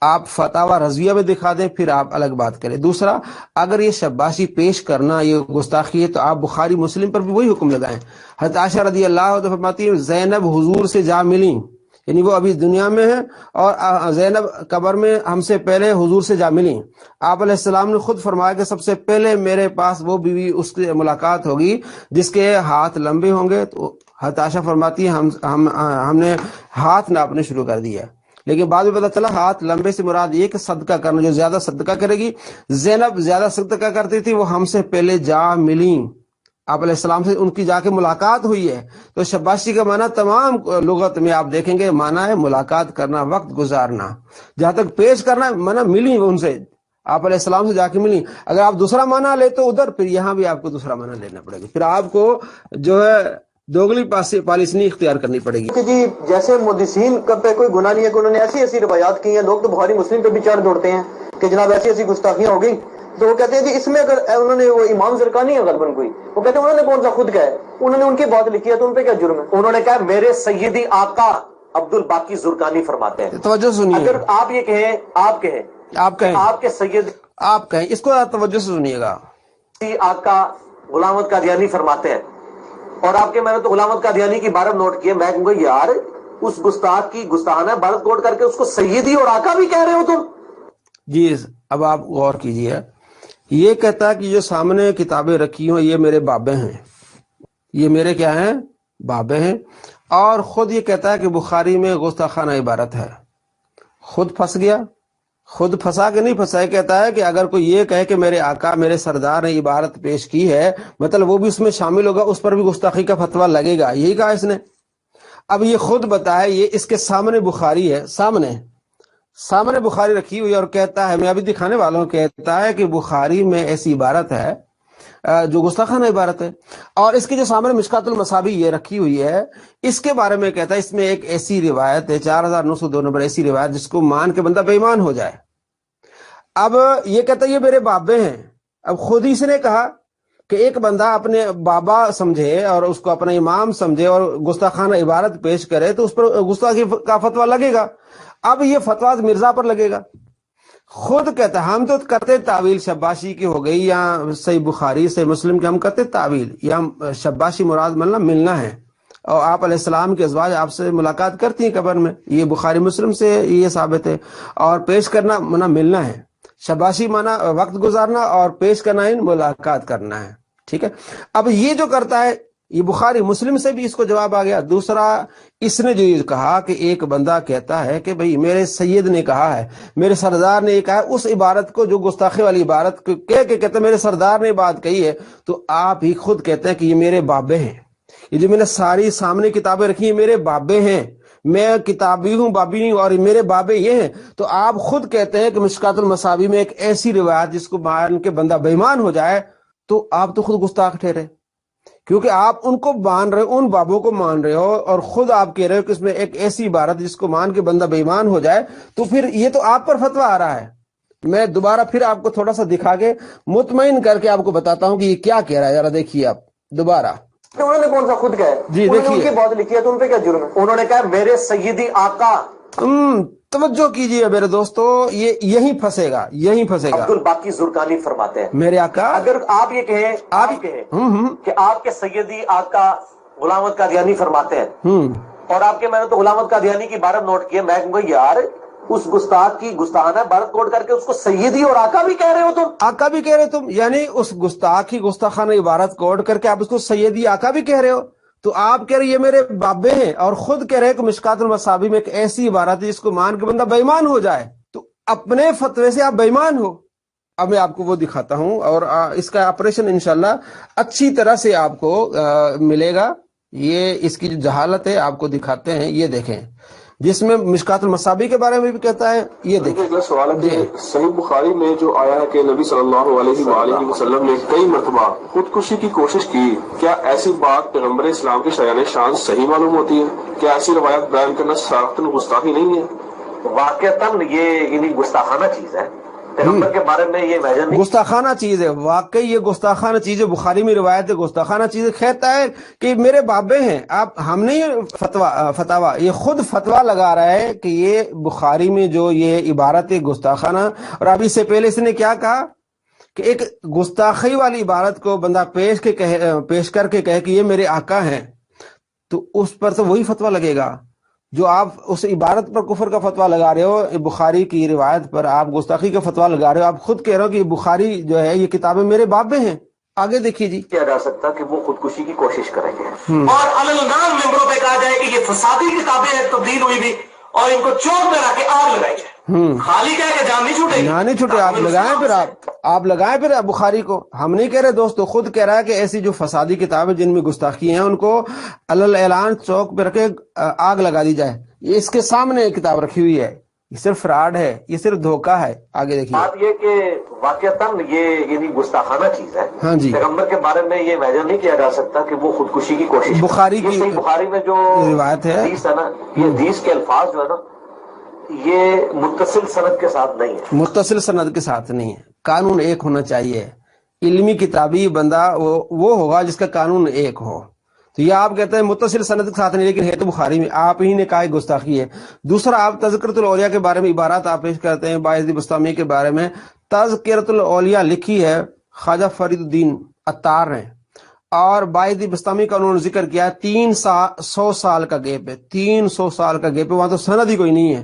S1: آپ فتاوی رضویہ میں دکھا دیں پھر آپ الگ بات کریں. دوسرا، اگر یہ شباشی پیش کرنا یہ گستاخی ہے تو آپ بخاری مسلم پر بھی وہی حکم لگائیں. حضرت عائشہ رضی اللہ عنہا فرماتی ہے زینب حضور سے جا ملیں، یعنی وہ ابھی دنیا میں ہے، اور زینب قبر میں ہم سے پہلے حضور سے جا ملیں. آپ علیہ السلام نے خود فرمایا کہ سب سے پہلے میرے پاس وہ بیوی اس کی ملاقات ہوگی جس کے ہاتھ لمبے ہوں گے. تو حضرت عائشہ فرماتی ہے ہم نے ہاتھ ناپنے شروع کر دیا، لیکن بعد میں پتہ چلا ہاتھ لمبے سے مراد یہ کہ صدقہ کرنا، جو زیادہ صدقہ کرے گی. زینب زیادہ صدقہ کرتی تھی، وہ ہم سے پہلے جا ملیں، آپ علیہ السلام سے ان کی جا کے ملاقات ہوئی ہے. تو شباشی کا معنی تمام لغت میں آپ دیکھیں گے معنی ہے ملاقات کرنا، وقت گزارنا. جہاں تک پیش کرنا معنی ملی ان سے، آپ علیہ السلام سے جا کے ملی. اگر آپ دوسرا معنی لے تو ادھر، پھر یہاں بھی آپ کو دوسرا معنی لینا پڑے گا، پھر آپ کو جو ہے دوگلی پالیسی اختیار کرنی پڑے گی.
S2: کہ جی جیسے محدثین کا پہ کوئی گناہ نہیں ہے کہ انہوں نے ایسی ایسی روایات کی ہیں، لوگ تو بخاری مسلم پہ بھی چڑھ دوڑتے ہیں کہ جناب ایسی ایسی گستاخیاں ہو گئی. تو وہ کہتے ہیں جی اس میں اگر انہوں نے، وہ امام زرقانی ہے غالباً کوئی، وہ کہتے ہیں انہوں نے کون سا خود کہا ہے، انہوں نے ان کی بات لکھی ہے تو ان پہ کیا جرم ہے؟
S3: انہوں نے کہا میرے سیدی آقا عبد الباقی زرقانی فرماتے ہیں.
S1: توجہ سنیے،
S3: اگر آپ یہ کہیں، آپ کے سید
S1: آپ کہیں اس کو توجہ سے سنیے گا.
S3: آقا غلام احمد قادیانی فرماتے ہیں، اور آپ کے میں نے تو غلام احمد قادیانی کی عبارت نوٹ کی ہے. میں کہوں گا یار اس گستاخ کی گستاخانہ عبارت کوٹ کر کے اس کو سیدی اور آقا بھی کہہ رہے ہو تم.
S1: جی اب آپ غور کیجئے، یہ کہتا ہے کہ جو سامنے کتابیں رکھی ہوں یہ میرے بابے ہیں، یہ میرے کیا ہیں؟ بابے ہیں. اور خود یہ کہتا ہے کہ بخاری میں گستاخانہ عبارت ہے. خود پھنس گیا، خود پھنسا کہ نہیں پھنسا. کہتا ہے کہ اگر کوئی یہ کہے کہ میرے آقا میرے سردار نے عبارت پیش کی ہے، مطلب وہ بھی اس میں شامل ہوگا، اس پر بھی گستاخی کا فتویٰ لگے گا. یہی کہا اس نے. اب یہ خود بتائے، یہ اس کے سامنے بخاری ہے، سامنے بخاری رکھی ہوئی، اور کہتا ہے، میں ابھی دکھانے والا ہوں، کہتا ہے کہ بخاری میں ایسی عبارت ہے جو گستاخانہ عبارت ہے. اور اس کے جو سامنے مشکات المصابیح یہ رکھی ہوئی ہے، اس کے بارے میں کہتا ہے اس میں ایک ایسی روایت ہے 4902 نمبر، ایسی روایت جس کو مان کے بندہ بے ایمان ہو جائے. اب یہ کہتا ہے یہ میرے بابے ہیں. اب خود ہی اس نے کہا کہ ایک بندہ اپنے بابا سمجھے اور اس کو اپنا امام سمجھے اور گستاخانہ عبارت پیش کرے تو اس پر گستاخی کا فتویٰ لگے گا. اب یہ فتویٰ مرزا پر لگے گا. خود کہتا ہے ہم تو کرتے تعویل شباشی کی ہو گئی، یا صحیح بخاری صحیح مسلم کی ہم کرتے تعویل، یا شباشی مراد ملنا ہے، اور آپ علیہ السلام کے ازواج آپ سے ملاقات کرتی ہیں قبر میں، یہ بخاری مسلم سے یہ ثابت ہے. اور پیش کرنا منع ملنا ہے، شباشی مانا وقت گزارنا، اور پیش کرنا ان ملاقات کرنا ہے. ٹھیک ہے. اب یہ جو کرتا ہے یہ بخاری مسلم سے بھی اس کو جواب آ گیا. دوسرا، اس نے جو یہ کہا کہ ایک بندہ کہتا ہے کہ بھئی میرے سید نے کہا ہے، میرے سردار نے یہ کہا ہے، اس عبارت کو جو گستاخی والی عبارت کہہ کے کہتے ہیں میرے سردار نے بات کہی ہے، تو آپ ہی خود کہتے ہیں کہ یہ میرے بابے ہیں، یہ جو میں نے ساری سامنے کتابیں رکھی ہیں میرے بابے ہیں، میں کتابی ہوں بابی ہوں، اور میرے بابے یہ ہیں. تو آپ خود کہتے ہیں کہ مشکات المصابیح میں ایک ایسی روایت جس کو مان کے بندہ بے ایمان ہو جائے، تو آپ تو خود گستاخ ٹھہرے. کیونکہ آپ ان کو مان رہے ہو، ان بابوں کو مان رہے ہو، اور خود آپ کہہ رہے ہو کہ اس میں ایک ایسی عبارت جس کو مان کے بندہ بے ایمان ہو جائے، تو پھر یہ تو آپ پر فتویٰ آ رہا ہے۔ میں دوبارہ پھر آپ کو تھوڑا سا دکھا کے مطمئن کر کے آپ کو بتاتا ہوں کہ یہ کیا کہہ رہا ہے، ذرا دیکھیے آپ دوبارہ۔
S2: انہوں نے کون سا خود کہا ہے؟
S1: جی
S2: انہوں نے ان
S1: دیکھیے،
S2: کی بات لکھی ہے تو ان پہ کیا جرم ہے؟
S3: انہوں نے کہا میرے سیدی آقا،
S1: توجہ کیجئے میرے دوستو، یہ یہیں پھنسے گا، یہیں پھنسے گا۔
S3: عبد الباقی زرقانی فرماتے ہیں
S1: میرے آقا،
S3: اگر آپ یہ کہیں کہ آپ کے سیدی آقا غلام احمد قادیانی فرماتے ہیں، اور آپ کے میں نے تو غلام احمد قادیانی کی عبارت نوٹ کیا، میں کہوں گا یار اس گستاخ کی گستاخانہ عبارت کوٹ کر کے اس کو سیدی اور آقا بھی کہہ رہے ہو تم؟
S1: آقا بھی کہہ رہے تم، یعنی اس گستاخ کی گستاخانہ عبارت کوڈ کر کے آپ اس کو سیدی آقا بھی کہہ رہے ہو؟ تو آپ کہہ رہے یہ میرے بابے ہیں، اور خود کہہ رہے کہ مشکات المصابیح میں ایک ایسی عبارت ہے جس کو مان کے بندہ بے ایمان ہو جائے، تو اپنے فتوے سے آپ بے ایمان ہو۔ اب میں آپ کو وہ دکھاتا ہوں، اور اس کا آپریشن انشاءاللہ اچھی طرح سے آپ کو ملے گا۔ یہ اس کی جو جہالت ہے آپ کو دکھاتے ہیں، یہ دیکھیں، جس میں مشکات المصابیح کے بارے میں بھی کہتا ہے، یہ دیکھیں۔
S5: اگلا سوال ہے کہ صحیح بخاری میں جو آیا ہے کہ نبی صلی اللہ علیہ وآلہ وسلم نے کئی مرتبہ خودکشی کی کوشش کی، کیا ایسی بات پیغمبر اسلام کے شایان شان صحیح معلوم ہوتی ہے؟ کیا ایسی روایت بیان کرنا صراحتاً گستاخی نہیں ہے؟
S3: واقعتاً یہ گستاخانہ چیز ہے، پیغمبر کے بارے میں یہ امیجن نہیں۔
S1: گستاخانہ چیز ہے، واقعی یہ گستاخانہ چیز ہے، بخاری میں روایت ہے، گستاخانہ چیز ہے۔ کہتا ہے کہ میرے بابے ہیں، آپ ہم نہیں فتوا، یہ خود فتوا لگا رہا ہے کہ یہ بخاری میں جو یہ عبارت ہے گستاخانہ، اور اب اس سے پہلے اس نے کیا کہا کہ ایک گستاخی والی عبارت کو بندہ پیش کر کے کہے کہ یہ میرے آقا ہیں، تو اس پر تو وہی فتوا لگے گا جو آپ اس عبارت پر کفر کا فتویٰ لگا رہے ہو۔ بخاری کی روایت پر آپ گستاخی کا فتویٰ لگا رہے ہو، آپ خود کہہ رہے ہو کہ بخاری جو ہے یہ کتابیں میرے بابے ہیں۔ آگے دیکھیے جی،
S3: کیا جا سکتا کہ وہ خودکشی کی کوشش کریں گے، اور النام ممبروں پہ کہا جائے کہ یہ فسادی کتابیں ہیں، تبدیل ہوئی بھی، اور ان کو چوک میں رکھ کے آگ لگائی جائے۔ خالی کہہ کہ جان نہیں چھوٹے گی،
S1: نہیں چھوٹے، آپ لگائیں پھر، آپ لگائیں پھر بخاری کو۔ ہم نہیں کہہ رہے دوستو، خود کہہ رہا ہے کہ ایسی جو فسادی کتابیں جن میں گستاخی ہیں ان کو علل اعلان چوک پہ رکھے آگ لگا دی جائے۔ یہ اس کے سامنے کتاب رکھی ہوئی ہے، یہ صرف فراڈ ہے، یہ صرف دھوکہ ہے۔ آگے دیکھیے،
S3: بات یہ کہ واقعتاً یہ گستاخانہ چیز ہے۔
S1: ہاں جی،
S3: پیغمبر کے بارے میں یہ امیجن نہیں کیا جا سکتا کہ وہ خودکشی کی کوشش۔
S1: بخاری کی
S3: صحیح بخاری میں جو
S1: روایت ہے،
S3: حدیث ہے نا، یہ حدیث کے الفاظ جو ہے نا، یہ متصل سند کے ساتھ نہیں ہے،
S1: متصل سند کے ساتھ نہیں ہے۔ قانون ایک ہونا چاہیے، علمی کتابی بندہ وہ ہوگا جس کا قانون ایک ہو۔ تو یہ آپ کہتے ہیں متصل سند کے ساتھ نہیں، لیکن ہے تو بخاری میں، آپ ہی نے کہا گستاخی ہے۔ دوسرا، آپ تذکرۃ الاولیاء کے بارے میں عبارات آپ پیش کرتے ہیں، باعث بستامی کے بارے میں۔ تذکرۃ الاولیاء لکھی ہے خواجہ فرید الدین عطار نے، اور باعث بستامی کا انہوں نے ذکر کیا ہے 300 سال کا گیپ ہے، 300 سال کا گیپ ہے، وہاں تو سند ہی کوئی نہیں ہے۔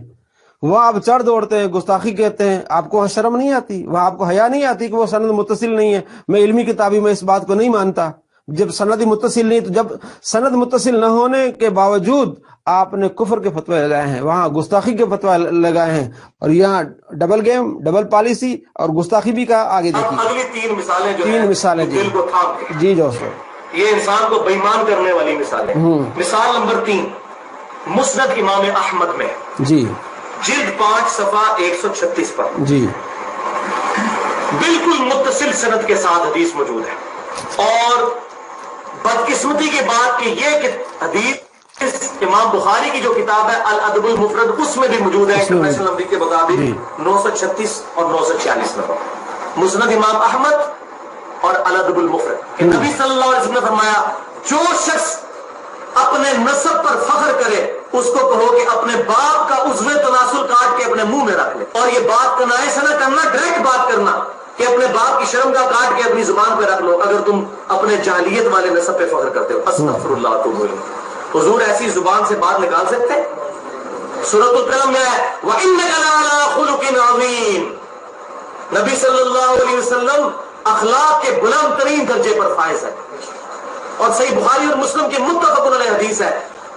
S1: وہاں آپ چڑھ دوڑتے ہیں، گستاخی کہتے ہیں، آپ کو شرم نہیں آتی، وہاں آپ کو حیا نہیں آتی کہ وہ سند متصل نہیں ہے۔ میں علمی کتابی میں اس بات کو نہیں مانتا، جب سند متصل نہیں، تو جب سند متصل نہ ہونے کے باوجود آپ نے کفر کے فتوے لگائے ہیں، وہاں گستاخی کے فتوے لگائے ہیں، اور یہاں ڈبل گیم، ڈبل پالیسی اور گستاخی بھی کا۔ آگے دیکھیے
S3: اگلی تین مثالیں جو
S1: تین مثالیں جی،
S3: دل کو تھام دیں،
S1: جی دوستو،
S3: یہ انسان کو بے ایمان کرنے والی مثالیں۔ مثال نمبر 3، مسند امام احمد میں
S1: جی
S3: جلد 5 صفحہ 136 پر
S1: جی،
S3: بالکل متصل سند کے ساتھ حدیث موجود ہے، اور بدقسمتی کی بات کہ یہ حدیث امام بخاری کی جو کتاب ہے الادب المفرد اس میں بھی موجود ہے، انٹرنیشنل نمبر کے مطابق 936 اور 946 نمبر، مسند امام احمد اور الادب المفرد، کہ نبی صلی اللہ علیہ وسلم نے فرمایا جو شخص اپنے نسب پر فخر کرے اس کو کہو کہ اپنے باپ کا عضو تناسل کاٹ کے اپنے منہ میں رکھ لے، اور یہ بات کنائے سے نہ کرنا، ڈائریکٹ بات کرنا کہ اپنے باپ کی شرم کا کاٹ کے اپنی زبان پہ رکھ لو اگر تم اپنے جاہلیت والے نسب پہ فخر کرتے ہو۔ استغفر اللہ اتوب الیہ۔ حضور ایسی زبان سے بات نکال سکتے ہیں؟ سورۃ القلم میں ہے وَإِنَّكَ لَعَلَىٰ خُلُقٍ عَظِيمٍ، نبی صلی اللہ علیہ وسلم اخلاق کے بلند ترین درجے پر فائز ہے، اور صحیح بخاری اور مسلم کی متفق علیہ حدیث ہے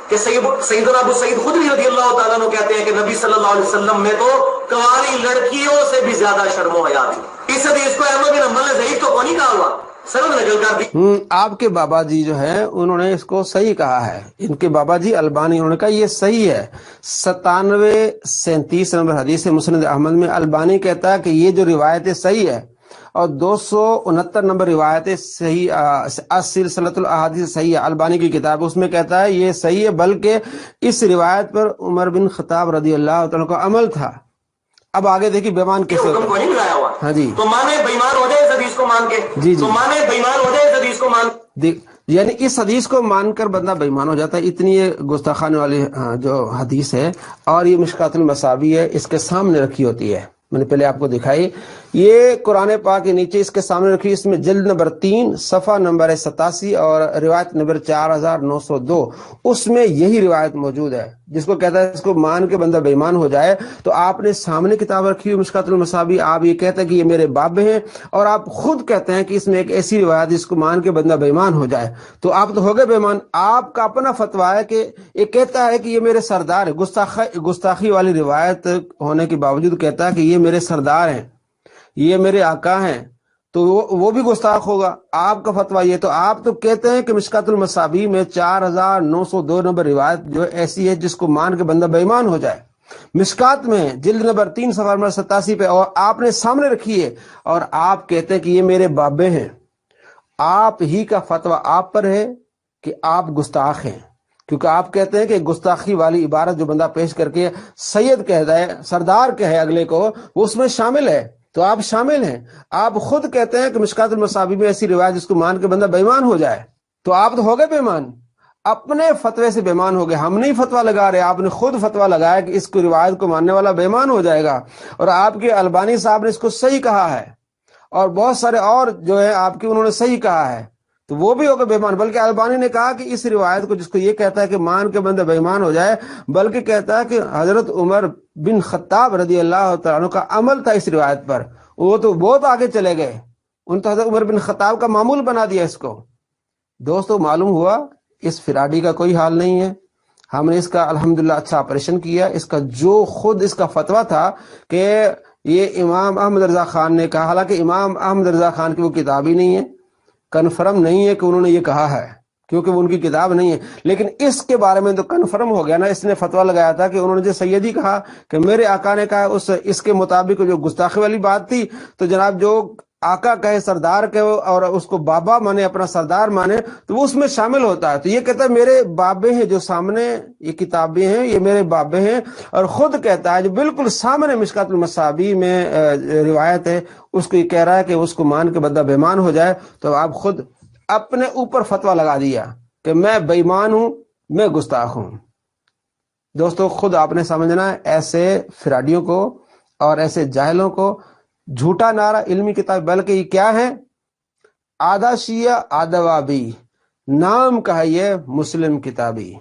S3: کہ سیدنا ابو سعید خدری رضی اللہ تعالیٰ عنہ کہتے ہیں کہ نبی صلی اللہ علیہ وسلم میں تو کنواری لڑکیوں سے بھی زیادہ شرم و حیا تھی۔ اس حدیث کو احمد بن حنبل نے ضعیف تو نہیں کہا ہوا، سند نقل کر دی۔
S1: آپ کے بابا جی جو ہیں انہوں نے اس کو صحیح کہا ہے، ان کے بابا جی البانی، انہوں نے کہا یہ صحیح ہے۔ 9737 نمبر حدیث مسند احمد میں البانی کہتا ہے کہ یہ جو روایت ہے صحیح ہے، اور 269 نمبر روایت صحیح السلسلۃ الاحادیث صحیح البانی کی کتاب، اس میں کہتا ہے یہ صحیح ہے، بلکہ اس روایت پر عمر بن خطاب رضی اللہ تعالیٰ کا عمل تھا۔ اب آگے دیکھیے بیمان کیسے
S3: حکم کو نہیں لایا ہوا۔
S1: ہاں جی،
S3: تو مانے بےمان ہو جائے اس حدیث کو مان کے،
S1: جی
S3: تو مانے بےمان ہو جائے اس حدیث کو مان
S1: یعنی اس حدیث کو مان کر بندہ بے ایمان ہو جاتا ہے۔ اتنی یہ گستاخانے والی جو حدیث ہے، اور یہ مشکات المصابیح ہے، اس کے سامنے رکھی ہوتی ہے، میں نے پہلے آپ کو دکھائی، یہ قرآن پاک کے نیچے اس کے سامنے رکھی، اس میں جلد نمبر 3 صفحہ نمبر 87 اور روایت نمبر 4902، اس میں یہی روایت موجود ہے، جس کو کہتا ہے اس کو مان کے بندہ بے ایمان ہو جائے۔ تو آپ نے سامنے کتاب رکھی ہوئی مشکات المصابیح، آپ یہ کہتے ہیں کہ یہ میرے بابے ہیں، اور آپ خود کہتے ہیں کہ اس میں ایک ایسی روایت جس کو مان کے بندہ بے ایمان ہو جائے، تو آپ تو ہو گئے بے ایمان۔ آپ کا اپنا فتویٰ ہے کہ یہ کہتا ہے کہ یہ میرے سردار ہے، گستاخی والی روایت ہونے کے باوجود کہتا ہے کہ یہ میرے سردار ہیں، یہ میرے آقا ہیں، تو وہ بھی گستاخ ہوگا۔ آپ کا فتویٰ یہ، تو آپ تو کہتے ہیں کہ مشکات المصابیح میں 4902 نمبر روایت جو ایسی ہے جس کو مان کے بندہ بے ایمان ہو جائے، مشکات میں جلد نمبر 3 صفحہ نمبر 87 پہ، اور آپ نے سامنے رکھی ہے، اور آپ کہتے ہیں کہ یہ میرے بابے ہیں۔ آپ ہی کا فتویٰ آپ پر ہے کہ آپ گستاخ ہیں، کیونکہ آپ کہتے ہیں کہ گستاخی والی عبارت جو بندہ پیش کر کے سید کہتا ہے، سردار کہے اگلے کو، وہ اس میں شامل ہے، تو آپ شامل ہیں۔ آپ خود کہتے ہیں کہ مشکات المصابیح میں ایسی روایت جس کو مان کے بندہ بے ایمان ہو جائے، تو آپ تو ہو گئے بے ایمان، اپنے فتوے سے بے ایمان ہو گئے۔ ہم نہیں فتویٰ لگا رہے، آپ نے خود فتویٰ لگایا کہ اس کو روایت کو ماننے والا بے ایمان ہو جائے گا، اور آپ کے البانی صاحب نے اس کو صحیح کہا ہے، اور بہت سارے اور جو ہے آپ کے انہوں نے صحیح کہا ہے، تو وہ بھی ہوگا بے ایمان۔ بلکہ البانی نے کہا کہ اس روایت کو، جس کو یہ کہتا ہے کہ مان کے بندہ بے ایمان ہو جائے، بلکہ کہتا ہے کہ حضرت عمر بن خطاب رضی اللہ تعالیٰ عنہ کا عمل تھا اس روایت پر، وہ تو بہت آگے چلے گئے، ان تو حضرت عمر بن خطاب کا معمول بنا دیا اس کو۔ دوستو معلوم ہوا اس فراڈی کا کوئی حال نہیں ہے، ہم نے اس کا الحمدللہ اچھا آپریشن کیا۔ اس کا جو خود اس کا فتویٰ تھا کہ یہ امام احمد رضا خان نے کہا، حالانکہ امام احمد رضا خان کی وہ کتاب ہی نہیں ہے، کنفرم نہیں ہے کہ انہوں نے یہ کہا ہے، کیونکہ وہ ان کی کتاب نہیں ہے، لیکن اس کے بارے میں تو کنفرم ہو گیا نا، اس نے فتویٰ لگایا تھا کہ انہوں نے جو سیدی کہا کہ میرے آقا نے کہا، اس کے مطابق جو گستاخی والی بات تھی، تو جناب جو آقا کہے، سردار کہے، اور اس کو بابا مانے، اپنا سردار مانے، تو وہ اس میں شامل ہوتا ہے۔ تو یہ کہتا ہے میرے بابے ہیں، جو سامنے یہ کتابیں ہیں یہ میرے بابے ہیں، اور خود کہتا ہے جو بالکل سامنے مشکات المصابیح میں روایت ہے، اس کو یہ کہہ رہا ہے کہ اس کو مان کے بندہ بے ایمان ہو جائے۔ تو آپ خود اپنے اوپر فتویٰ لگا دیا کہ میں بے ایمان ہوں، میں گستاخ ہوں۔ دوستو خود آپ نے سمجھنا ہے ایسے فراڈیوں کو اور ایسے جاہلوں کو۔ جھوٹا نعرہ علمی کتاب، بلکہ یہ کیا ہے؟ آدھا شیعہ آدھا وابی، نام کا ہے یہ مسلم کتابی۔